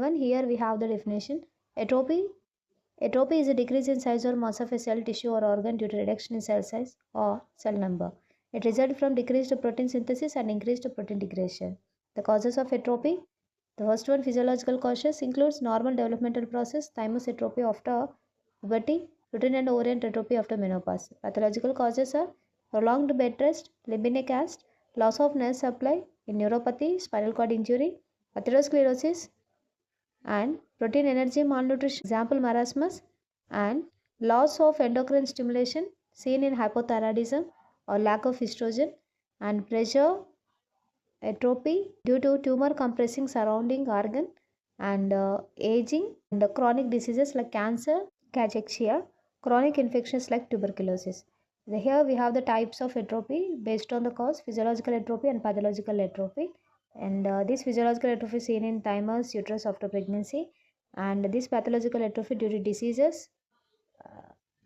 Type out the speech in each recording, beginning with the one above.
21. Here we have the definition. Atrophy is a decrease in size or mass of a cell, tissue or organ due to reduction in cell size or cell number. It results from decreased protein synthesis and increased protein degradation. The causes of atrophy. The first one, physiological causes, includes normal developmental process, thymus atrophy after puberty, uterine and ovarian atrophy after menopause. Pathological causes are prolonged bed rest, limb in a cast, loss of nerve supply in neuropathy, spinal cord injury, atherosclerosis, and protein energy malnutrition, example marasmus, and loss of endocrine stimulation seen in hypothyroidism or lack of estrogen, and pressure atrophy due to tumor compressing surrounding organ, and aging, and chronic diseases like cancer, cachexia, chronic infections like tuberculosis. Here we have the types of atrophy based on the cause: physiological atrophy and pathological atrophy. And this physiological atrophy seen in thymus, uterus after pregnancy, and this pathological atrophy due to diseases,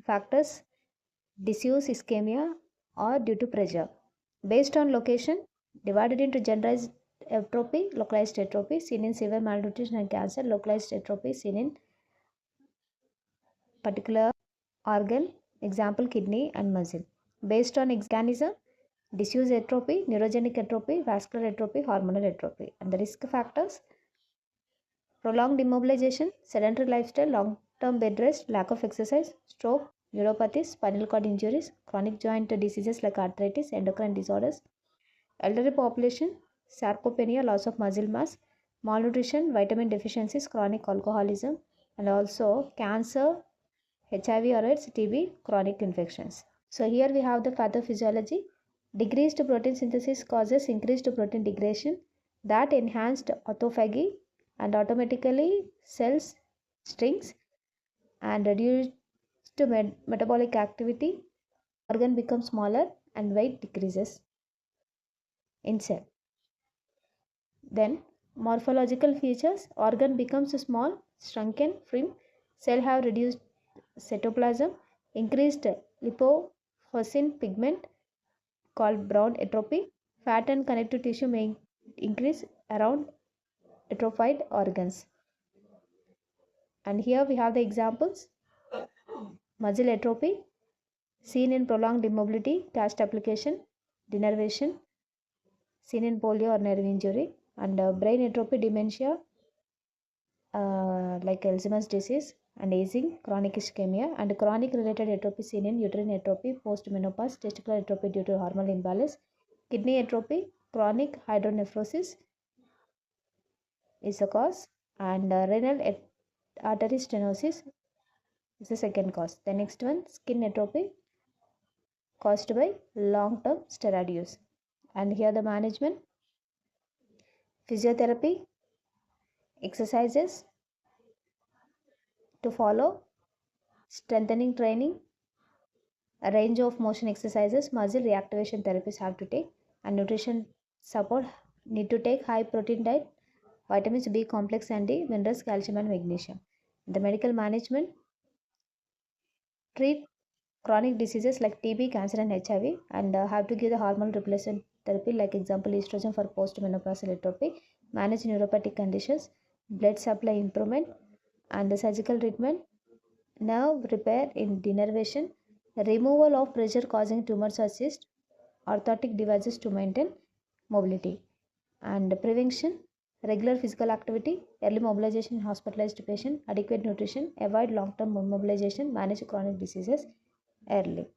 factors, disuse, ischemia, or due to pressure. Based on location, divided into generalized atrophy, localized atrophy seen in severe malnutrition and cancer, localized atrophy seen in particular organ, example kidney and muscle. Based on mechanism, disuse atrophy, neurogenic atrophy, vascular atrophy, hormonal atrophy. And the risk factors: prolonged immobilization, sedentary lifestyle, long-term bed rest, lack of exercise, stroke, neuropathies, spinal cord injuries, chronic joint diseases like arthritis, endocrine disorders, elderly population, sarcopenia, loss of muscle mass, malnutrition, vitamin deficiencies, chronic alcoholism, and also cancer, HIV or AIDS, TB, chronic infections. So here we have the pathophysiology. Decreased protein synthesis causes increased protein degradation that enhanced autophagy and automatically cells shrinks and reduced metabolic activity. Organ becomes smaller and weight decreases in cell. Then morphological features: organ becomes small, shrunken, trim, cell have reduced cytoplasm, increased lipofuscin pigment called brown atrophy, fat and connective tissue may increase around atrophied organs. And here we have the examples: muscle atrophy seen in prolonged immobility, cast application, denervation seen in polio or nerve injury, and brain atrophy, dementia like Alzheimer's disease, and aging, chronic ischemia, and chronic related atrophy seen in uterine atrophy, post-menopause, testicular atrophy due to hormonal imbalance, kidney atrophy, chronic hydronephrosis is the cause, and renal artery stenosis is the second cause. The next one, skin atrophy caused by long-term steroid use. And here the management: physiotherapy, exercises to follow, strengthening training, a range of motion exercises, muscle reactivation therapies have to take, and nutrition support need to take high protein diet, vitamins B complex and D, minerals, calcium and magnesium. The medical management: treat chronic diseases like TB, cancer and HIV, and have to give the hormone replacement therapy like example estrogen for postmenopausal atrophy, manage neuropathic conditions, blood supply improvement, and the surgical treatment, nerve repair in denervation, removal of pressure causing tumors or cysts, orthotic devices to maintain mobility, and prevention: regular physical activity, early mobilization in hospitalized patient, adequate nutrition, avoid long-term immobilization, manage chronic diseases early.